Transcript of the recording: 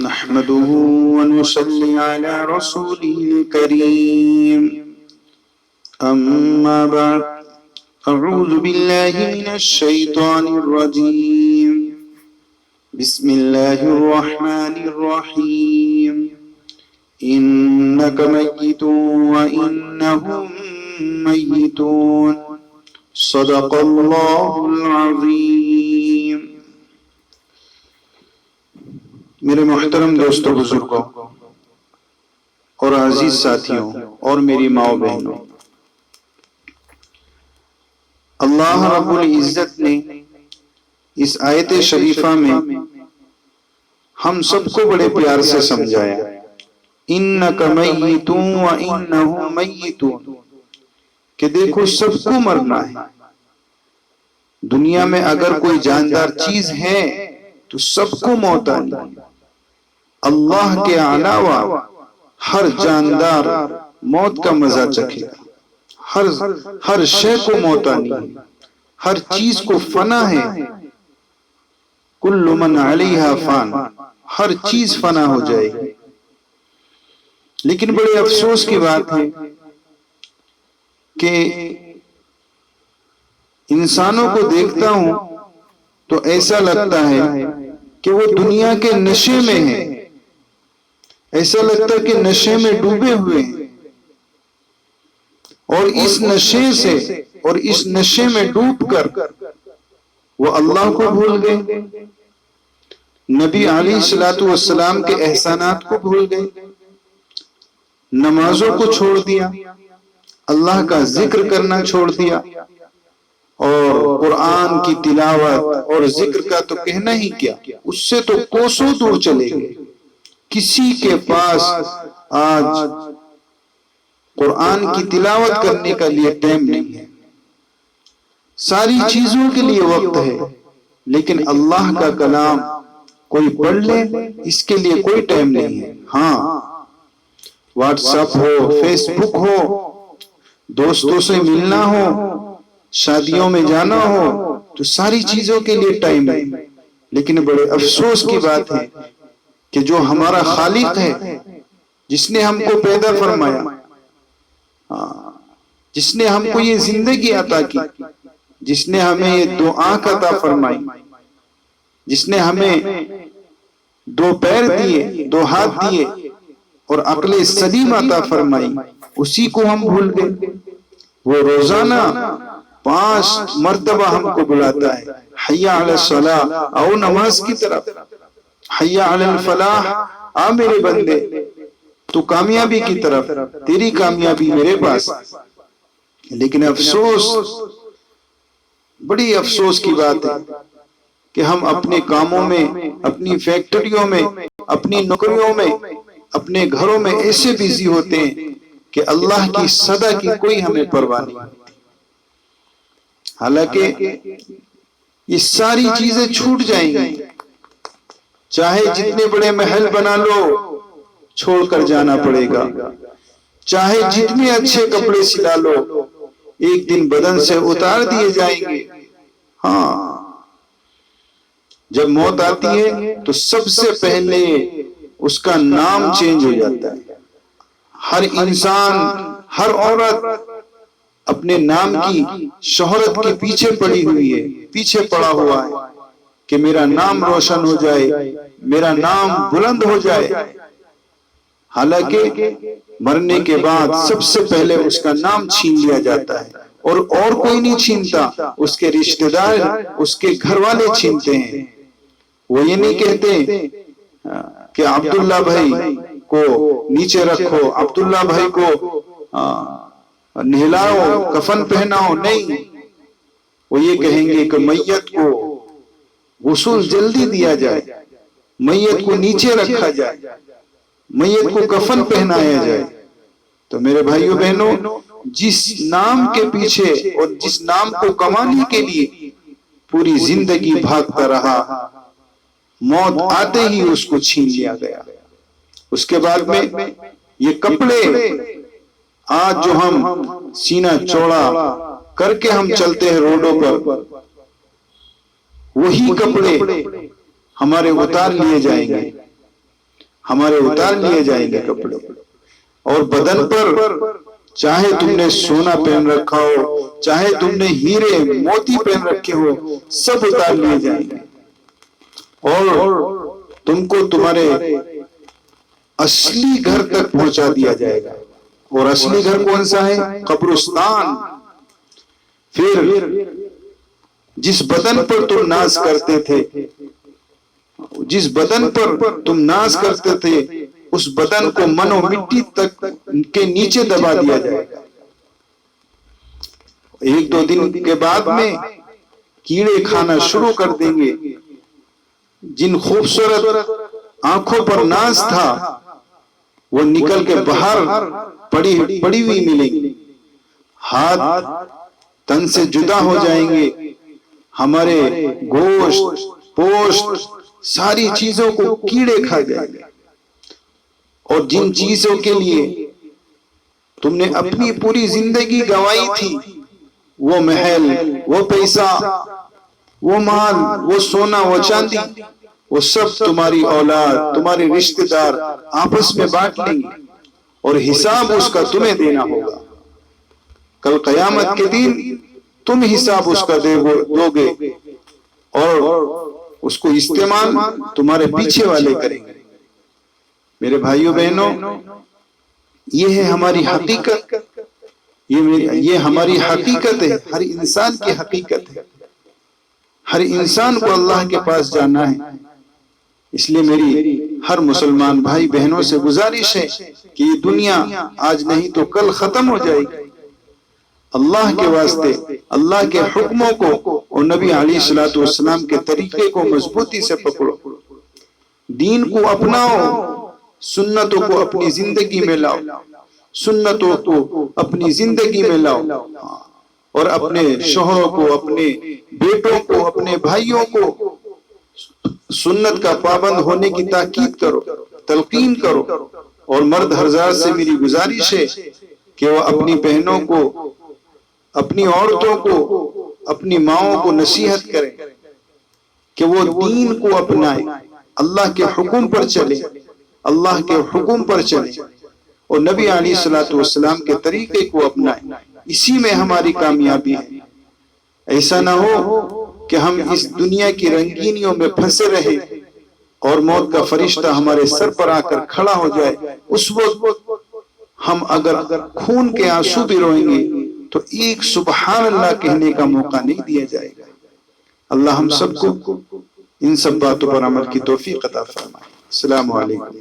نحمده ونصلي على رسوله الكريم أما بعد أعوذ بالله من الشيطان الرجيم بسم الله الرحمن الرحيم إنك ميت وإنهم ميتون صدق الله العظيم. میرے محترم دوستو بزرگوں اور عزیز ساتھیوں اور میری ماؤں بہنوں، اللہ رب العزت نے اس آیت شریفہ میں ہم سب کو بڑے پیار سے سمجھایا، انک میت وانہم میتون، کہ دیکھو سب کو مرنا ہے. دنیا میں اگر کوئی جاندار چیز ہے تو سب کو موت آنی ہے. اللہ کے علاوہ ہر جاندار موت کا مزہ چکھے گا، ہر شے کو موت آنی ہے، ہر چیز کو فنا ہے. کل من علیہا فان، ہر چیز فنا ہو جائے گی. لیکن بڑے افسوس کی بات ہے کہ انسانوں کو دیکھتا ہوں تو ایسا لگتا ہے کہ وہ دنیا کے نشے میں ہیں، ایسا لگتا ہے کہ نشے میں ڈوبے ہوئے ہیں، اور اس نشے سے اور اس نشے میں ڈوب کر وہ اللہ کو بھول گئے، نبی علیہ الصلوۃ والسلام کے احسانات کو بھول گئے، نمازوں کو چھوڑ دیا، اللہ کا ذکر کرنا چھوڑ دیا، اور قرآن کی تلاوت اور ذکر کا تو کہنا ہی کیا، اس سے تو کوسوں دور چلے گئے. کسی کے پاس آج قرآن کی تلاوت کرنے کا لیے ٹائم نہیں ہے. ساری چیزوں کے لیے وقت ہے، لیکن اللہ کا کلام کوئی پڑھ لے اس کے لیے کوئی ٹائم نہیں ہے. ہاں، واٹس ایپ ہو، فیس بک ہو، دوستوں سے ملنا ہو، شادیوں میں جانا ہو، تو ساری چیزوں کے لیے ٹائم ہے. لیکن بڑے افسوس کی بات ہے کہ جو ہمارا خالق ہے، جس نے ہم کو پیدا فرمایا، جس نے ہم کو یہ زندگی عطا کی، جس نے ہمیں یہ دو آنکھ عطا فرمائی، جس نے ہمیں دو پیر دیے، دو ہاتھ دیے اور عقل سلیم عطا فرمائی، اسی کو ہم بھول گئے. وہ روزانہ 5 مرتبہ ہم کو بلاتا ہے، حی علی الصلاۃ، آؤ نماز کی طرف، حی علی الفلاح، آ میرے بندے تو کامیابی کی طرف، تیری کامیابی میرے پاس. لیکن افسوس، بڑی افسوس کی بات ہے کہ ہم اپنے کاموں میں، اپنی فیکٹریوں میں، اپنی نوکریوں میں، اپنے گھروں میں ایسے بیزی ہوتے ہیں کہ اللہ کی صدا کی کوئی ہمیں پرواہ نہیں. حالانکہ یہ ساری چیزیں چھوٹ جائیں گی، چاہے جتنے بڑے محل بنا لو چھوڑ کر جانا پڑے گا، چاہے جتنے اچھے کپڑے سلا لو ایک دن بدن سے اتار دیے جائیں گے. ہاں، جب موت آتی ہے تو سب سے پہلے اس کا نام چینج ہو جاتا ہے. ہر انسان، ہر عورت اپنے نام کی شہرت کے پیچھے پڑی ہوئی ہے، پیچھے پڑا ہوا ہے کہ میرا نام روشن ہو جائے، میرا نام بلند ہو جائے. حالانکہ مرنے کے بعد سب سے پہلے اس کا نام چھین لیا جاتا ہے، اور کوئی نہیں چھینتا، اس کے رشتہ دار، اس کے گھر والے چھینتے ہیں. وہ یہ نہیں کہتے کہ عبداللہ بھائی کو نیچے رکھو، عبداللہ بھائی کو نہلاؤ، کفن پہناؤ، نہیں. وہ یہ کہیں گے کہ میت کو غسل جلدی دیا جائے، میت کو نیچے رکھا جائے، میت کو کفن پہنایا جائے. تو میرے بھائیوں بہنوں، جس نام کے پیچھے اور جس نام کو کمانے کے لیے پوری زندگی بھاگتا رہا، موت آتے ہی اس کو چھین لیا گیا. اس کے بعد میں یہ کپڑے آج جو ہم سینہ چوڑا کر کے ہم چلتے ہیں روڈوں پر، وہی کپڑے ہمارے اتار لیے جائیں گے. ہمارے اتار لیے جائیں گے کپڑے، اور بدن پر چاہے تم نے سونا پہن رکھا ہو، چاہے تم نے ہیرے موتی پہن رکھے ہو، سب اتار لیے جائیں گے، اور تم کو تمہارے اصلی گھر تک پہنچا دیا جائے گا۔ اور اصلی گھر کون سا ہے؟ قبرستان۔ پھر جس بدن پر تم ناز کرتے تھے، جس بدن پر تم ناز کرتے تھے، اس بدن کو من و مٹی تک کے نیچے دبا دیا جائے گا۔ ایک دو دن کے بعد میں کیڑے کھانا شروع کر دیں گے۔ جن خوبصورت آنکھوں پر ناز تھا وہ نکل کے باہر پڑی ہوئی ملیں گی، ہاتھ تن سے جدا ہو جائیں گے، ہمارے گوشت پوشت ساری چیزوں کو کیڑے کھا جائیں گے۔ اور جن چیزوں کے لیے تم نے اپنی پوری زندگی گنوائی تھی، وہ محل، وہ پیسہ، وہ مال، وہ سونا، وہ چاندی، وہ سب تمہاری اولاد، تمہارے رشتہ دار آپس میں بانٹ لیں گے، اور حساب اس کا تمہیں دینا ہوگا۔ کل قیامت کے دن تم حساب اس کا دو گے، اور اس کو استعمال تمہارے پیچھے والے کریں گے۔ میرے بھائیوں بہنوں، یہ ہے ہماری حقیقت، یہ ہماری حقیقت ہے، ہر انسان کی حقیقت ہے۔ ہر انسان کو اللہ کے پاس جانا ہے۔ اس لیے میری ہر مسلمان بھائی بہنوں سے گزارش ہے کہ یہ دنیا آج نہیں تو کل ختم ہو جائے گی۔ اللہ کے واسطے اللہ کے حکموں کو اور نبی علیہ الصلوۃ والسلام کے طریقے کو مضبوطی سے پکڑو، دین کو اپناؤ، سنتوں کو اپنی زندگی میں لاؤ، سنتوں کو اپنی زندگی میں لاؤ، اور اپنے شوہروں کو، اپنے بیٹوں کو، اپنے بھائیوں کو سنت کا پابند ہونے کی تاکید کرو، تلقین کرو۔ اور مرد حضرات سے میری گزارش ہے کہ وہ اپنی بہنوں کو، اپنی عورتوں کو، اپنی ماؤں کو نصیحت کریں کہ وہ دین کو اپنائیں، اللہ کے حکم پر چلیں، اللہ کے حکم پر چلیں، اور نبی علیہ الصلوۃ والسلام کے طریقے کو اپنائیں۔ اسی میں ہماری کامیابی ہے۔ ایسا نہ ہو کہ ہم اس دنیا کی رنگینیوں میں پھنسے رہے اور موت کا فرشتہ ہمارے سر پر آ کر کھڑا ہو جائے، اس وقت ہم اگر خون کے آنسو بھی روئیں گے تو ایک سبحان اللہ کہنے کا موقع نہیں دیا جائے گا۔ اللہ ہم سب کو ان سب باتوں پر عمل کی توفیق عطا فرمائے۔ السلام علیکم۔